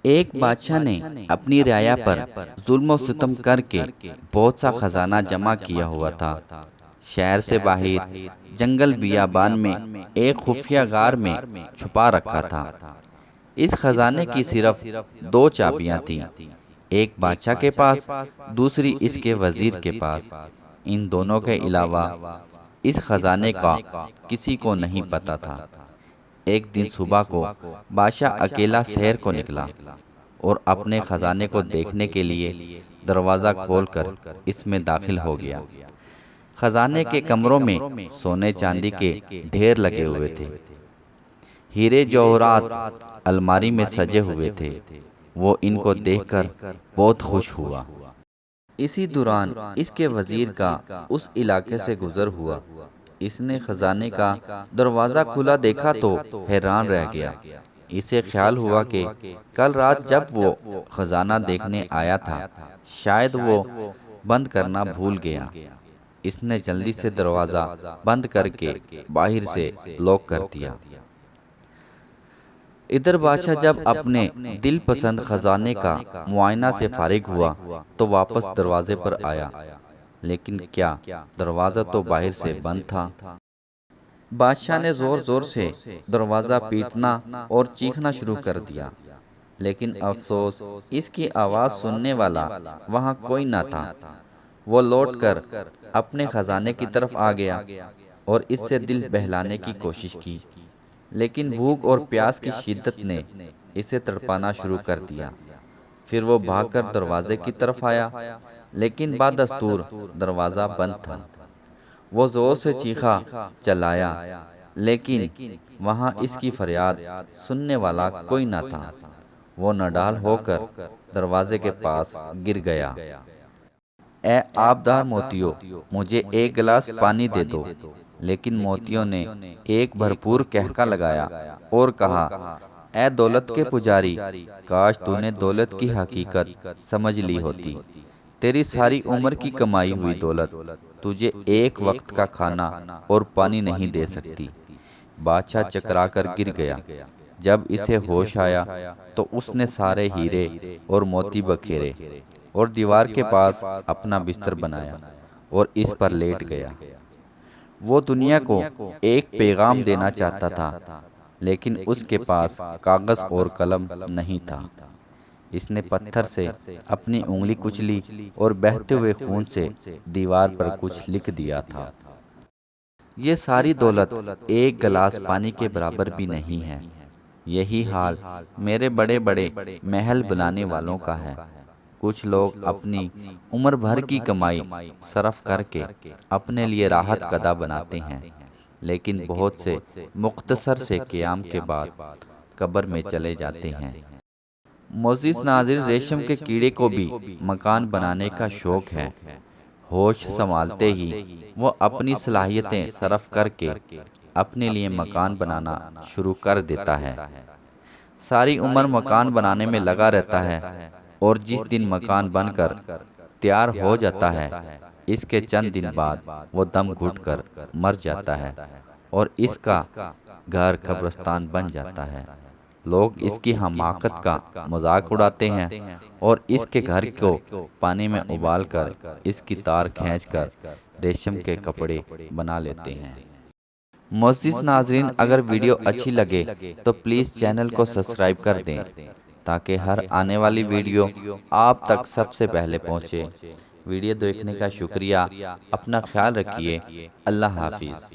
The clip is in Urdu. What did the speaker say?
ایک بادشاہ نے اپنی رعایا پر ظلم و ستم کر کے بہت سا خزانہ جمع کیا ہوا تھا۔ شہر سے باہر جنگل بیابان میں ایک خفیہ غار میں چھپا رکھا تھا۔ اس خزانے کی صرف دو چابیاں تھیں، ایک بادشاہ کے پاس، دوسری اس کے وزیر کے پاس۔ ان دونوں کے علاوہ اس خزانے کا کسی کو نہیں پتہ تھا۔ ایک دن صبح کو بادشاہ اکیلا سیر کو نکلا اور اپنے خزانے کو دیکھنے کے لیے دروازہ کھول کر اس میں داخل ہو گیا۔ خزانے کے کمروں میں سونے چاندی کے ڈھیر لگے ہوئے تھے، ہیرے جواہرات الماری میں سجے ہوئے تھے۔ وہ ان کو دیکھ کر بہت خوش ہوا۔ اسی دوران اس کے وزیر کا اس علاقے سے گزر ہوا۔ اس نے خزانے کا دروازہ کھلا دیکھا تو حیران رہ گیا۔ اسے خیال ہوا کہ کل رات جب وہ خزانہ دیکھنے آیا تھا شاید وہ بند کرنا بھول گیا۔ اس نے جلدی سے دروازہ بند کر کے باہر سے لاک کر دیا۔ ادھر بادشاہ جب اپنے دل پسند خزانے کا معائنہ سے فارغ ہوا تو واپس دروازے پر آیا، لیکن کیا دروازہ تو باہر سے بند تھا۔ بادشاہ نے زور زور سے دروازہ پیٹنا اور چیخنا شروع کر دیا، لیکن افسوس اس کی آواز سننے والا وہاں کوئی نہ تھا۔ وہ لوٹ کر اپنے خزانے کی طرف آ گیا اور اس سے دل بہلانے کی کوشش کی، لیکن بھوک اور پیاس کی شدت نے اسے تڑپانا شروع کر دیا۔ پھر وہ بھاگ کر دروازے کی طرف آیا، لیکن بدستور دروازہ بند تھا۔ وہ زور سے چیخا، چلایا، لیکن وہاں اس کی فریاد سننے والا کوئی نہ تھا۔ وہ نڈال ہو کر دروازے کے پاس گر گیا۔ اے آبدار موتیو، مجھے ایک گلاس پانی دے دو۔ لیکن موتیوں نے ایک بھرپور کہکا لگایا اور کہا، اے دولت کے پجاری، کاش تو نے دولت کی حقیقت سمجھ لی ہوتی۔ تیری ساری عمر کی کمائی ہوئی دولت تجھے ایک وقت کا کھانا اور پانی نہیں دے سکتی۔ بادشاہ چکرا کر گر گیا۔ جب اسے ہوش آیا تو اس نے سارے ہیرے اور موتی بکھیرے اور دیوار کے پاس اپنا بستر بنایا اور اس پر لیٹ گیا۔ وہ دنیا کو ایک پیغام دینا چاہتا تھا، لیکن اس کے پاس کاغذ اور قلم نہیں تھا۔ اس نے پتھر سے اپنی انگلی کچلی اور بہتے ہوئے خون سے دیوار پر کچھ لکھ دیا تھا۔ یہ ساری دولت ایک گلاس پانی کے برابر بھی نہیں ہے۔ یہی حال میرے بڑے بڑے محل بنانے والوں کا ہے۔ کچھ لوگ اپنی عمر بھر کی کمائی صرف کر کے اپنے لیے راحت قدہ بناتے ہیں، لیکن بہت سے مختصر سے قیام کے بعد قبر میں چلے جاتے ہیں۔ معزز ناظرین، ریشم کے کیڑے کو بھی مکان بنانے کا شوق ہے۔ ہوش سنبھالتے ہی وہ اپنی صلاحیتیں صرف کر کے اپنے لیے مکان بنانا شروع کر دیتا ہے۔ ساری عمر مکان بنانے میں لگا رہتا ہے اور جس دن مکان بن کر تیار ہو جاتا ہے اس کے چند دن بعد وہ دم گھٹ کر مر جاتا ہے اور اس کا گھر قبرستان بن جاتا ہے۔ لوگ اس کی حماقت کا مذاق اڑاتے ہیں اور اس کے گھر کو پانی میں ابال کر اس کی تار کھینچ کر ریشم کے کپڑے بنا لیتے ہیں۔ معزز ناظرین، اگر ویڈیو اچھی لگے تو پلیز چینل کو سبسکرائب کر دیں تاکہ ہر آنے والی ویڈیو آپ تک سب سے پہلے پہنچے۔ ویڈیو دیکھنے کا شکریہ، اپنا خیال رکھیے، اللہ حافظ۔